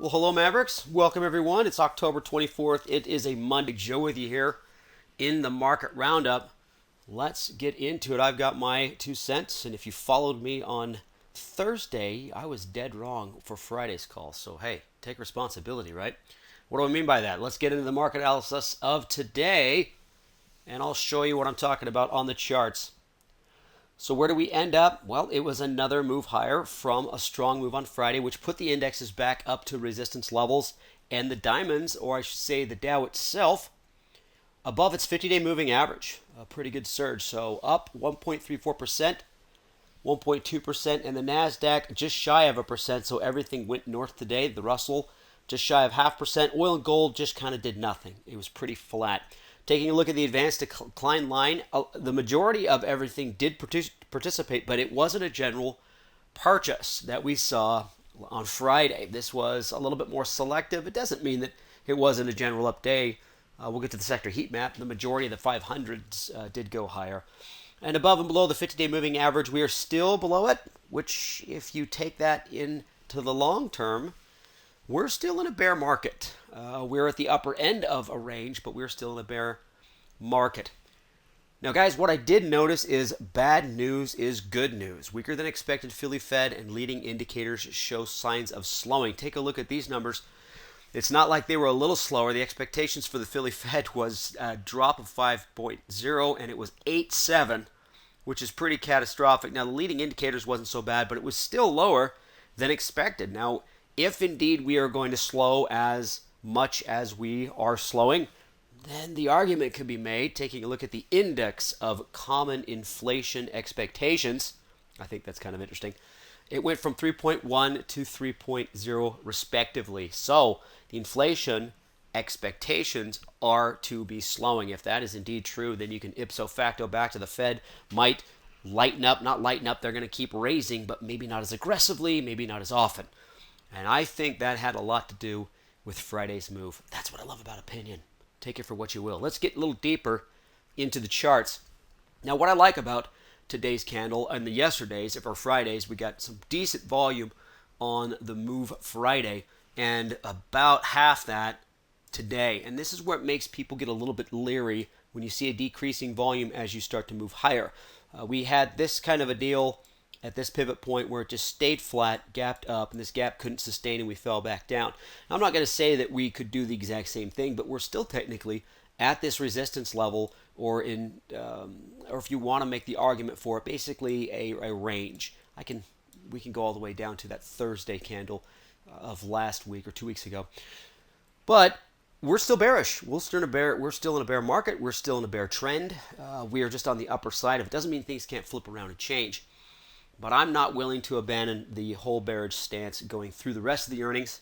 Well, hello, Mavericks. Welcome, everyone. It's October 24th. It is a Monday. Joe with you here in the market roundup. Let's get into it. I've got my 2 cents, and if you followed me on Thursday, I was dead wrong for Friday's call. So, hey, take responsibility, right? What do I mean by that? Let's get into the market analysis of today, and I'll show you what I'm talking about on the charts. So where do we end up? Well, it was another move higher from a strong move on Friday, which put the indexes back up to resistance levels, and the diamonds, or I should say the Dow itself, above its 50-day moving average. A pretty good surge. So up 1.34%, 1.2%, and the NASDAQ just shy of 1%, so everything went north today. The Russell just shy of 0.5%. Oil and gold just kind of did nothing. It was pretty flat. Taking a look at the advanced decline line, the majority of everything did participate, but it wasn't a general purchase that we saw on Friday. This was a little bit more selective. It doesn't mean that it wasn't a general up day. We'll get to the sector heat map. The majority of the 500s did go higher. And above and below the 50-day moving average, we are still below it, which if you take that into the long term, we're still in a bear market. We're at the upper end of a range, but we're still in a bear market. Now, guys, what I did notice is bad news is good news. Weaker than expected Philly Fed and leading indicators show signs of slowing. Take a look at these numbers. It's not like they were a little slower. The expectations for the Philly Fed was a drop of 5.0, and it was 8.7, which is pretty catastrophic. Now, the leading indicators wasn't so bad, but it was still lower than expected. Now, if indeed we are going to slow as much as we are slowing, then the argument could be made, taking a look at the index of common inflation expectations. I think that's kind of interesting. It went from 3.1 to 3.0 respectively. So the inflation expectations are to be slowing. If that is indeed true, then you can ipso facto back to the Fed might lighten up, not lighten up. They're going to keep raising, but maybe not as aggressively, maybe not as often. And I think that had a lot to do with Friday's move. That's what I love about opinion. Take it for what you will. Let's get a little deeper into the charts. Now, what I like about today's candle and the yesterday's, or Friday's, we got some decent volume on the move Friday and about half that today. And this is where it makes people get a little bit leery when you see a decreasing volume as you start to move higher. We had this kind of a deal at this pivot point where it just stayed flat, gapped up, and this gap couldn't sustain and we fell back down. Now, I'm not going to say that we could do the exact same thing, but we're still technically at this resistance level, or if you want to make the argument for it, basically a range. We can go all the way down to that Thursday candle of last week or 2 weeks ago. But we're still bearish. We're still in a bear market. We're still in a bear trend. We are just on the upper side of it. Doesn't mean things can't flip around and change. But I'm not willing to abandon the whole bearish stance going through the rest of the earnings.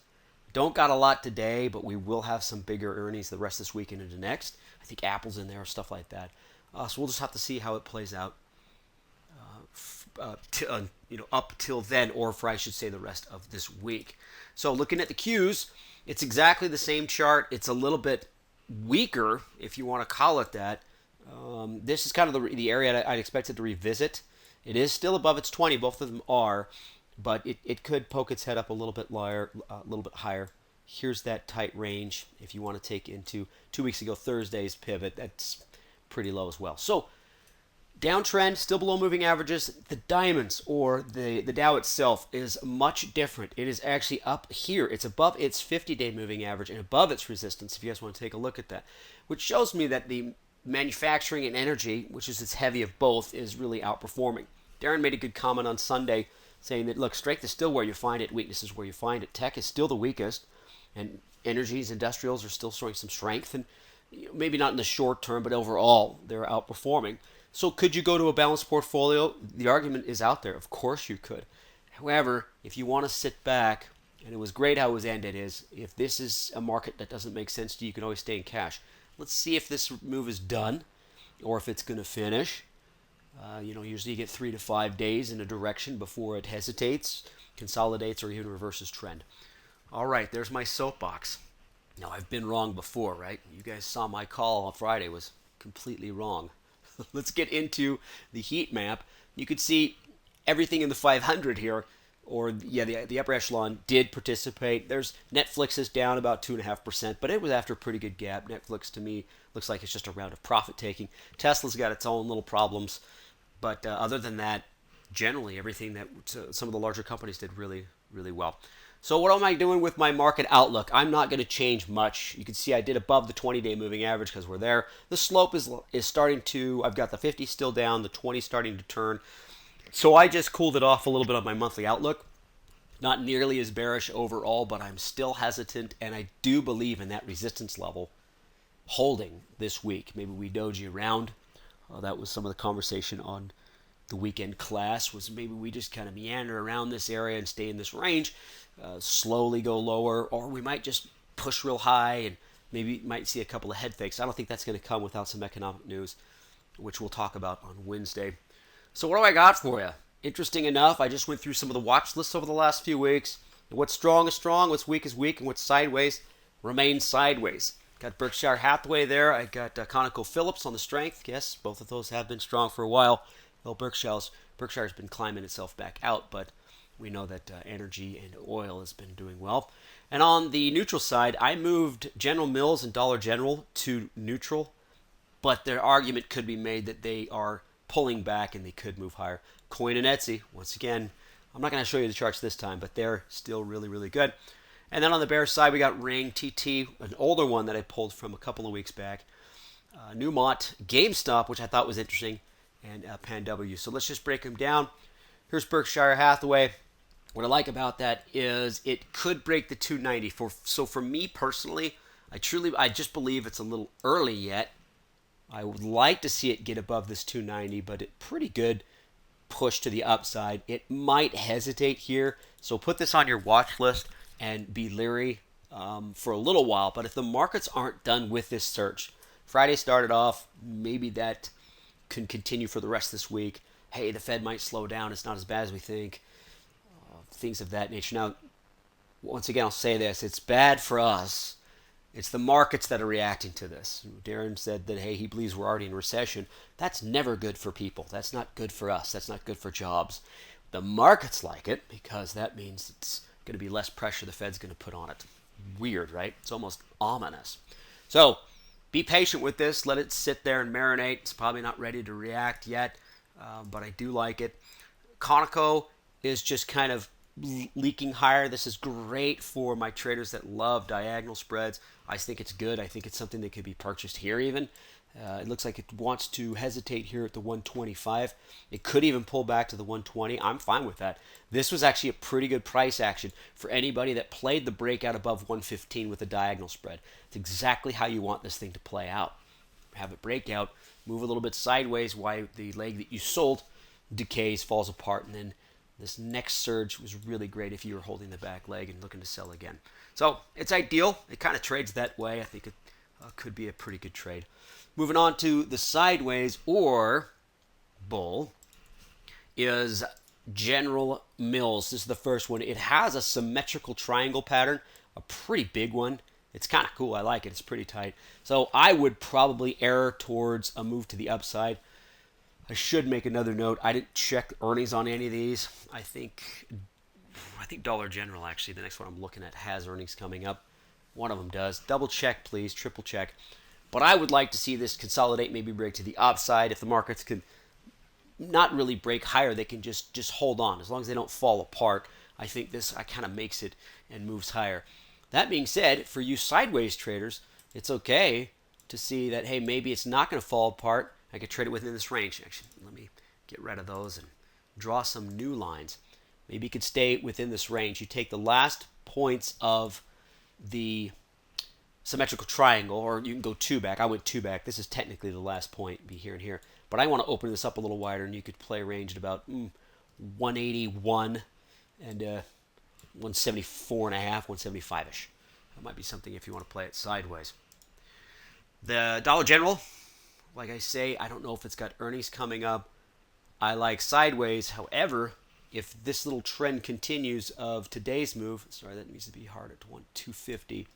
Don't got a lot today, but we will have some bigger earnings the rest of this week and into next. I think Apple's in there, stuff like that. So we'll just have to see how it plays out up till then, or for I should say the rest of this week. So looking at the Qs, it's exactly the same chart. It's a little bit weaker, if you want to call it that. This is kind of the area I'd expect it to revisit. It is still above its 20. Both of them are, but it could poke its head up a little bit higher. Here's that tight range. If you want to take into 2 weeks ago Thursday's pivot, that's pretty low as well. So downtrend, still below moving averages. The diamonds, or the Dow itself, is much different. It is actually up here. It's above its 50-day moving average and above its resistance, if you guys want to take a look at that, which shows me that the manufacturing and energy, which is its heavy of both, is really outperforming. Darren made a good comment on Sunday saying that, look, strength is still where you find it, weakness is where you find it. Tech is still the weakest, and energies, industrials are still showing some strength, and maybe not in the short term, but overall, they're outperforming. So could you go to a balanced portfolio? The argument is out there. Of course you could. However, if you want to sit back, and it was great how it was ended, is if this is a market that doesn't make sense to you, you can always stay in cash. Let's see if this move is done or if it's going to finish. Usually you get 3 to 5 days in a direction before it hesitates, consolidates, or even reverses trend. All right, there's my soapbox. Now, I've been wrong before, right? You guys saw my call on Friday was completely wrong. Let's get into the heat map. You could see everything in the 500 here or yeah, the upper echelon did participate. There's Netflix is down about 2.5%, but it was after a pretty good gap. Netflix to me looks like it's just a round of profit taking. Tesla's got its own little problems, but other than that, generally everything that some of the larger companies did really really well. So what am I doing with my market outlook? I'm not going to change much. You can see I did above the 20-day moving average because we're there. The slope is starting to. I've got the 50 still down, the 20 starting to turn. So I just cooled it off a little bit on my monthly outlook. Not nearly as bearish overall, but I'm still hesitant, and I do believe in that resistance level holding this week. Maybe we doji around. That was some of the conversation on the weekend class, was maybe we just kind of meander around this area and stay in this range, slowly go lower, or we might just push real high and maybe might see a couple of head fakes. I don't think that's going to come without some economic news, which we'll talk about on Wednesday. So what do I got for you? Interesting enough, I just went through some of the watch lists over the last few weeks. What's strong is strong, what's weak is weak, and what's sideways remains sideways. Got Berkshire Hathaway there. I got ConocoPhillips on the strength. Yes, both of those have been strong for a while. Well, Berkshire's been climbing itself back out, but we know that energy and oil has been doing well. And on the neutral side, I moved General Mills and Dollar General to neutral, but their argument could be made that they are pulling back and they could move higher. Coin and Etsy, once again, I'm not going to show you the charts this time, but they're still really, really good. And then on the bear side, we got Ring, TT, an older one that I pulled from a couple of weeks back, Newmont, GameStop, which I thought was interesting, and PanW. So let's just break them down. Here's Berkshire Hathaway. What I like about that is it could break the 290. So for me personally, I just believe it's a little early yet. I would like to see it get above this 290, but it pretty good push to the upside. It might hesitate here, so put this on your watch list and be leery for a little while. But if the markets aren't done with this surge, Friday started off, maybe that can continue for the rest of this week. Hey, the Fed might slow down. It's not as bad as we think. Things of that nature. Now, once again, I'll say this. It's bad for us. It's the markets that are reacting to this. Darren said that, hey, he believes we're already in recession. That's never good for people. That's not good for us. That's not good for jobs. The markets like it because that means it's going to be less pressure the Fed's going to put on it. Weird, right? It's almost ominous. So be patient with this. Let it sit there and marinate. It's probably not ready to react yet, but I do like it. Conoco is just kind of leaking higher. This is great for my traders that love diagonal spreads. I think it's good. I think it's something that could be purchased here even. It looks like it wants to hesitate here at the 125. It could even pull back to the 120. I'm fine with that. This was actually a pretty good price action for anybody that played the breakout above 115 with a diagonal spread. It's exactly how you want this thing to play out. Have it break out, move a little bit sideways while the leg that you sold decays, falls apart, and then this next surge was really great if you were holding the back leg and looking to sell again. So it's ideal. It kind of trades that way. I think it could be a pretty good trade. Moving on to the sideways or bull is General Mills. This is the first one. It has a symmetrical triangle pattern, a pretty big one. It's kind of cool. I like it. It's pretty tight. So I would probably err towards a move to the upside. I should make another note. I didn't check earnings on any of these. I think Dollar General, actually, the next one I'm looking at, has earnings coming up. One of them does. Double check, please. Triple check. But I would like to see this consolidate, maybe break to the upside. If the markets can not really break higher, they can just hold on. As long as they don't fall apart, I think this kind of makes it and moves higher. That being said, for you sideways traders, it's okay to see that, hey, maybe it's not going to fall apart. I could trade it within this range. Actually, let me get rid of those and draw some new lines. Maybe you could stay within this range. You take the last points of the symmetrical triangle, or you can go two back. I went two back. This is technically the last point, be here and here. But I want to open this up a little wider, and you could play range at about 181 and 174 and a half, 175-ish. That might be something if you want to play it sideways. The Dollar General, like I say, I don't know if it's got earnings coming up. I like sideways. However, if this little trend continues of today's move, sorry, that needs to be hard at 250.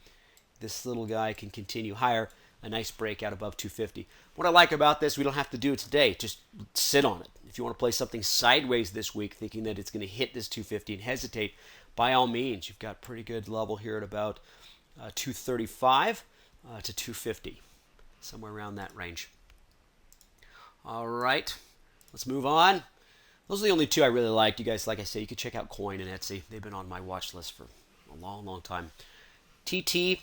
This little guy can continue higher. a nice breakout above 250. What I like about this, we don't have to do it today. Just sit on it. If you want to play something sideways this week, thinking that it's going to hit this 250 and hesitate, by all means, you've got pretty good level here at about 235 to 250, somewhere around that range. All right, let's move on. Those are the only two I really liked. You guys, like I say, you could check out Coin and Etsy. They've been on my watch list for a long, long time. TT,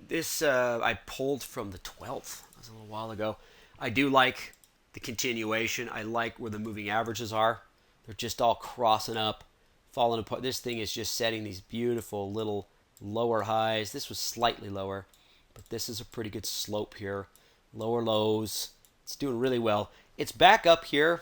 this I pulled from the 12th. That was a little while ago. I do like the continuation. I like where the moving averages are. They're just all crossing up, falling apart. This thing is just setting these beautiful little lower highs. This was slightly lower, but this is a pretty good slope here. Lower lows. It's doing really well. It's back up here.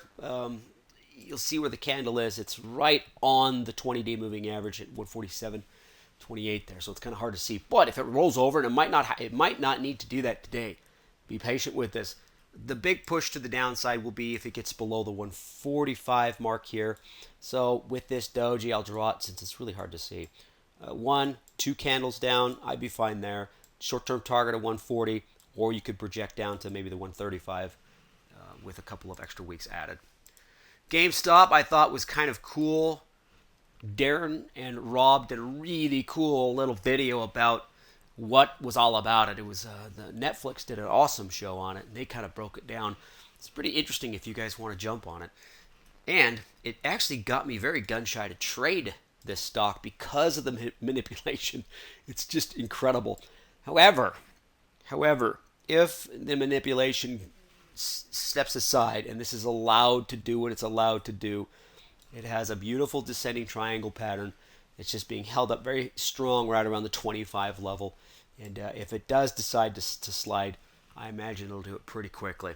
You'll see where the candle is. It's right on the 20-day moving average at 147.28 there, so it's kind of hard to see. But if it rolls over, and it might not need to do that today. Be patient with this. The big push to the downside will be if it gets below the 145 mark here. So with this doji, I'll draw it since it's really hard to see. 1, 2 candles down, I'd be fine there. Short-term target of 140, or you could project down to maybe the 135 with a couple of extra weeks added. GameStop, I thought, was kind of cool. Darren and Rob did a really cool little video about what was all about it. It was the Netflix did an awesome show on it, and they kind of broke it down. It's pretty interesting if you guys want to jump on it. And it actually got me very gun-shy to trade this stock because of the manipulation. It's just incredible. However, if the manipulation steps aside and this is allowed to do what it's allowed to do, it has a beautiful descending triangle pattern. It's just being held up very strong right around the 25 level. And if it does decide to slide, I imagine it'll do it pretty quickly.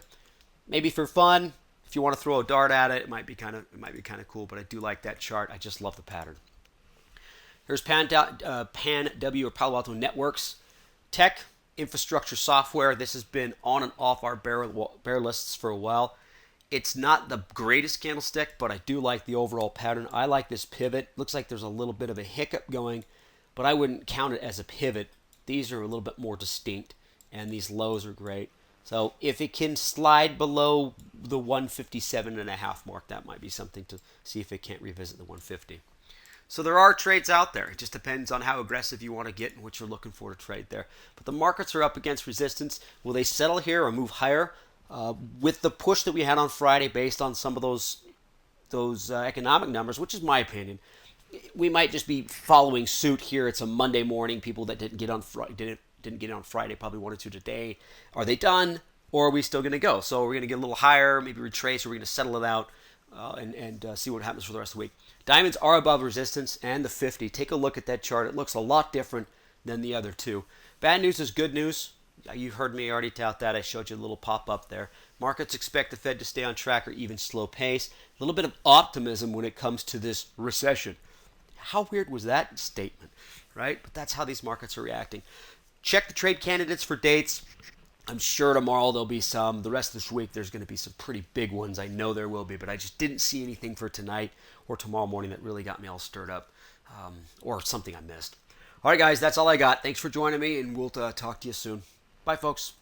Maybe for fun, if you want to throw a dart at it, it might be kind of cool. But I do like that chart. I just love the pattern. Here's Pan W or Palo Alto Networks. Tech, infrastructure software. This has been on and off our bear lists for a while. It's not the greatest candlestick, but I do like the overall pattern. I like this pivot. Looks like there's a little bit of a hiccup going, but I wouldn't count it as a pivot. These are a little bit more distinct, and these lows are great. So if it can slide below the 157.5 mark, that might be something to see if it can't revisit the 150. So there are trades out there. It just depends on how aggressive you want to get and what you're looking for to trade there. But the markets are up against resistance. Will they settle here or move higher? With the push that we had on Friday based on some of those economic numbers, which is my opinion, we might just be following suit here. It's a Monday morning. People that didn't get on Friday probably wanted to today. Are they done, or are we still going to go? So we're going to get a little higher, maybe retrace, or we're going to settle it out and see what happens for the rest of the week. Diamonds are above resistance and the 50. Take a look at that chart. It looks a lot different than the other two. Bad news is good news. You heard me already tout that. I showed you a little pop-up there. Markets expect the Fed to stay on track or even slow pace. A little bit of optimism when it comes to this recession. How weird was that statement, right? But that's how these markets are reacting. Check the trade candidates for dates. I'm sure tomorrow there'll be some. The rest of this week there's going to be some pretty big ones. I know there will be, but I just didn't see anything for tonight or tomorrow morning that really got me all stirred up, or something I missed. All right, guys, that's all I got. Thanks for joining me, and we'll talk to you soon. Bye, folks.